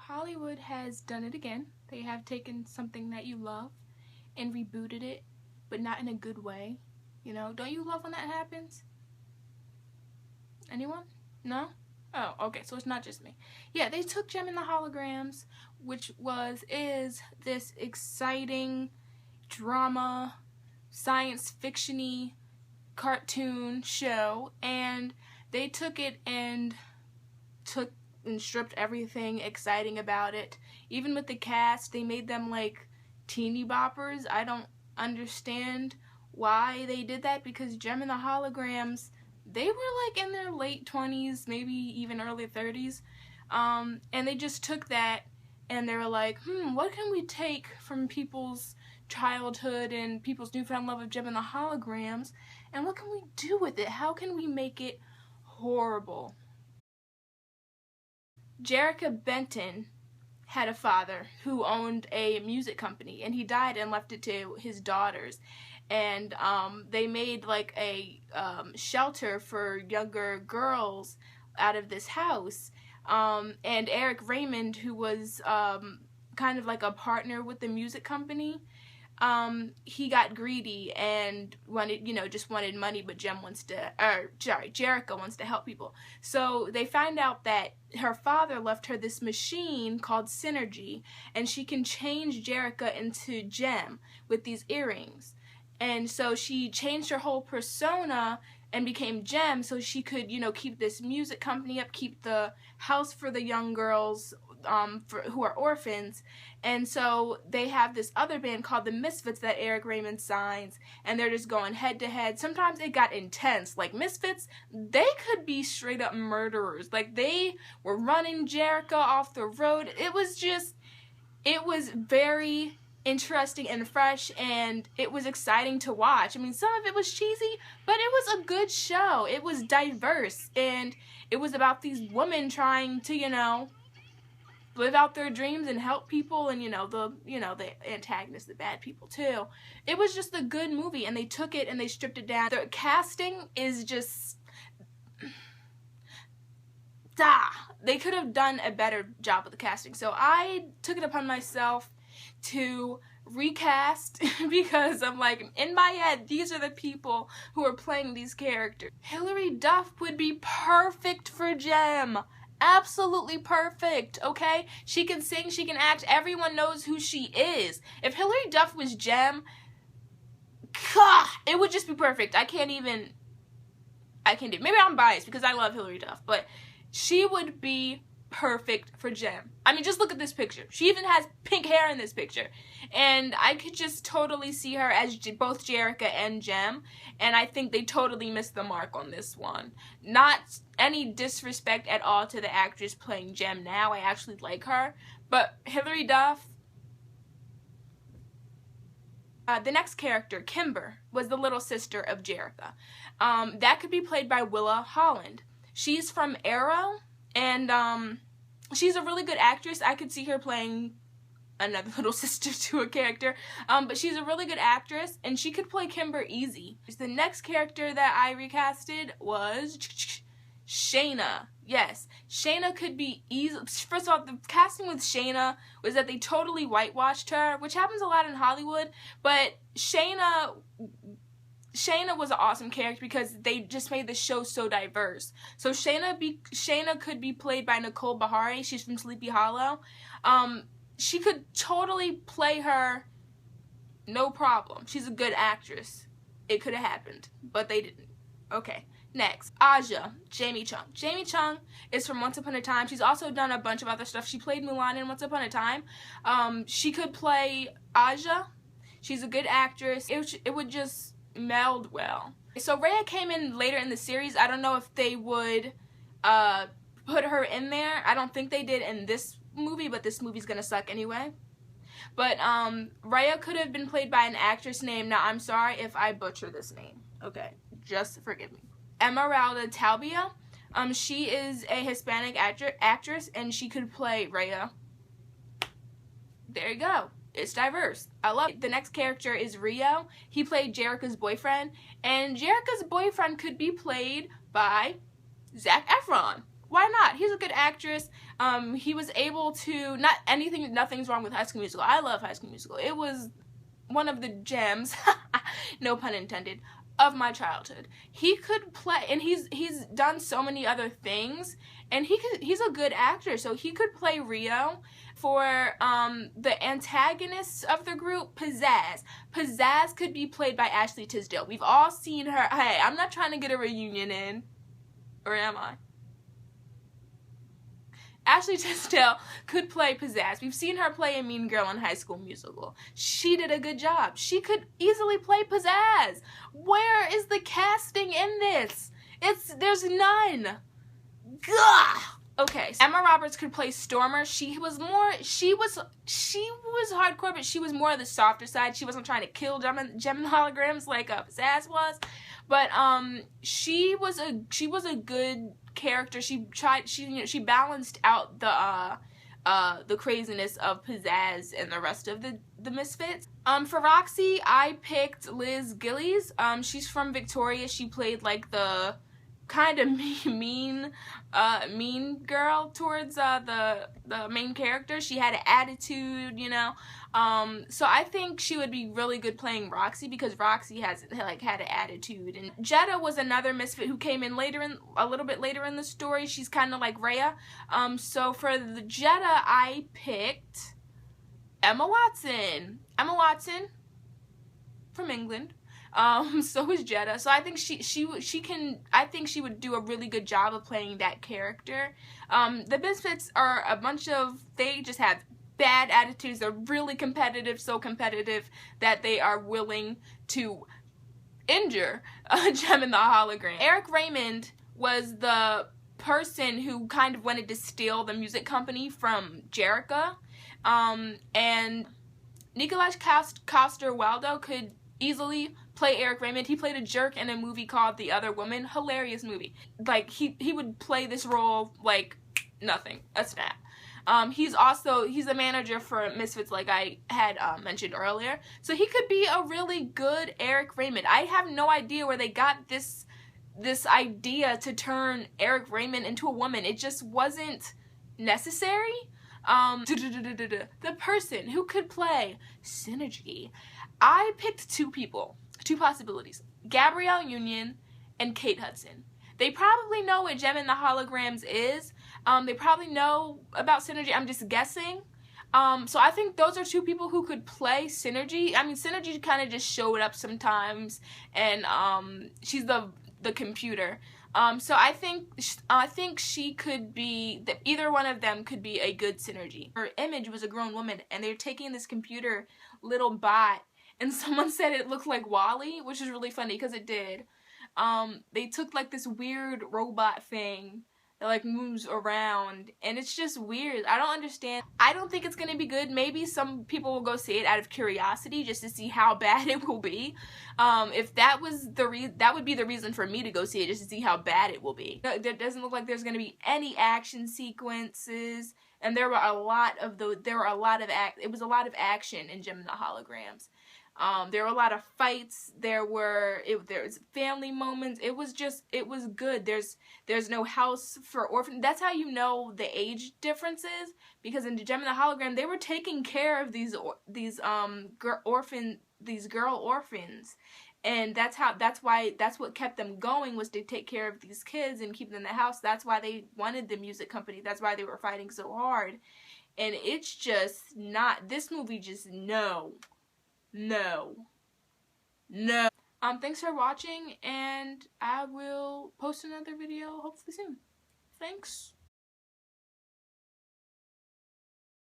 Hollywood has done it again. They have taken something that you love and rebooted it, but not in a good way. You know, don't you love when that happens? Anyone? No? Oh, okay, so it's not just me. Yeah, they took Jem and the Holograms, which is this exciting drama, science fiction-y cartoon show, and they took it and stripped everything exciting about it. Even with the cast, they made them like teeny boppers. I don't understand why they did that, because Jem and the Holograms, they were like in their late 20s, maybe even early 30s, and they just took that and they were like, what can we take from people's childhood and people's newfound love of Jem and the Holograms, and what can we do with it? How can we make it horrible? Jerrica Benton had a father who owned a music company, and he died and left it to his daughters. And they made like a shelter for younger girls out of this house. And Eric Raymond, who was kind of like a partner with the music company, he got greedy and just wanted money, but Jerrica wants to help people. So they find out that her father left her this machine called Synergy, and she can change Jerrica into Jem with these earrings. And so she changed her whole persona and became Jem, so she could, keep this music company up, keep the house for the young girls who are orphans. And so they have this other band called the Misfits that Eric Raymond signs, and they're just going head to head. Sometimes it got intense. Like Misfits, they could be straight up murderers. Like they were running Jerrica off the road. It was very interesting and fresh, and it was exciting to watch. I mean, some of it was cheesy, but it was a good show. It was diverse, and it was about these women trying to, live out their dreams and help people, and the antagonists, the bad people too. It was just a good movie, and they took it and they stripped it down. The casting is just they could have done a better job with the casting. So I took it upon myself to recast because I'm like, in my head, these are the people who are playing these characters. Hilary Duff would be perfect for Jem. Absolutely perfect, okay? She can sing, she can act, everyone knows who she is. If Hilary Duff was Jem, it would just be perfect. I can't do it. Maybe I'm biased because I love Hilary Duff, but she would be perfect for Jem. I mean, just look at this picture. She even has pink hair in this picture. And I could just totally see her as both Jerrica and Jem. And I think they totally missed the mark on this one. Not any disrespect at all to the actress playing Jem now. I actually like her. But Hilary Duff. The next character, Kimber, was the little sister of Jerrica. That could be played by Willa Holland. She's from Arrow. And she's a really good actress. I could see her playing another little sister to a character. But she's a really good actress, and she could play Kimber easy. The next character that I recasted was Shayna. Yes, Shayna could be easy. First of all, the casting with Shayna was that they totally whitewashed her, which happens a lot in Hollywood. But Shayna was an awesome character because they just made the show so diverse. So Shayna could be played by Nicole Beharie. She's from Sleepy Hollow. She could totally play her, no problem. She's a good actress. It could have happened, but they didn't. Okay, next. Aja, Jamie Chung. Jamie Chung is from Once Upon a Time. She's also done a bunch of other stuff. She played Mulan in Once Upon a Time. She could play Aja. She's a good actress. It would just meld well. So Rhea came in later in the series. I don't know if they would put her in there. I don't think they did in this movie, but this movie's gonna suck anyway. But Rhea could have been played by an actress named, now I'm sorry if I butcher this name, okay, just forgive me, Emeralda Talbia. She is a Hispanic actress, and she could play Rhea. There you go. It's diverse. I love it. The next character is Rio. He played Jerrica's boyfriend, and Jerrica's boyfriend could be played by Zac Efron. why not? He's a good actress. He was able to, nothing's wrong with High School Musical. I love High School Musical. It was one of the gems, no pun intended, of my childhood. He could play, and he's done so many other things, and he's a good actor, so he could play Rio. For the antagonists of the group, Pizzazz. Pizzazz could be played by Ashley Tisdale. We've all seen her. Hey, I'm not trying to get a reunion in, or am I? Ashley Tisdale could play Pizzazz. We've seen her play a mean girl in High School Musical. She did a good job. She could easily play Pizzazz. Where is the casting in this? There's none. Gah! Okay, Emma Roberts could play Stormer. She was hardcore, but she was more of the softer side. She wasn't trying to kill Gem and the Holograms like Pizzazz was. But she was a good character. She balanced out the craziness of Pizzazz and the rest of the Misfits. For Roxy, I picked Liz Gillies. She's from Victoria. She played like the kind of mean girl towards the main character. She had an attitude, you know. So I think she would be really good playing Roxy, because Roxy had an attitude. And Jetta was another misfit who came in a little bit later in the story. She's kind of like Rhea. So for the Jetta, I picked Emma Watson. Emma Watson from England. So is Jetta. So I think I think she would do a really good job of playing that character. The Misfits are they just have bad attitudes. They're really competitive, so competitive that they are willing to injure Gem and the Hologram. Eric Raymond was the person who kind of wanted to steal the music company from Jerica. And Nicolas Coster-Waldau could easily play Eric Raymond. He played a jerk in a movie called The Other Woman. Hilarious movie. Like, he would play this role like nothing. A snap. He's the manager for Misfits, like I had mentioned earlier. So he could be a really good Eric Raymond. I have no idea where they got this idea to turn Eric Raymond into a woman. It just wasn't necessary. The person who could play Synergy. I picked two possibilities. Gabrielle Union and Kate Hudson. They probably know what Gem and the Holograms is. They probably know about Synergy. I'm just guessing. So I think those are two people who could play Synergy. I mean, Synergy kind of just showed up sometimes, and she's the computer. So I think she could be, either one of them could be a good Synergy. Her image was a grown woman, and they're taking this computer little bot, and someone said it looked like WALL-E, which is really funny because it did. They took like this weird robot thing that like moves around, and it's just weird. I don't understand. I don't think it's gonna be good. Maybe some people will go see it out of curiosity just to see how bad it will be. If that was that would be the reason for me to go see it, just to see how bad it will be. It doesn't look like there's gonna be any action sequences, and there were a lot of it was a lot of action in Gem and the Holograms. There were a lot of fights. There was family moments. It was good. There's no house for orphans. That's how you know the age differences, because in Gem and the Hologram they were taking care of these girl orphans, and that's what kept them going, was to take care of these kids and keep them in the house. That's why they wanted the music company. That's why they were fighting so hard. And it's just not, this movie just no. Thanks for watching, and I will post another video hopefully soon. Thanks.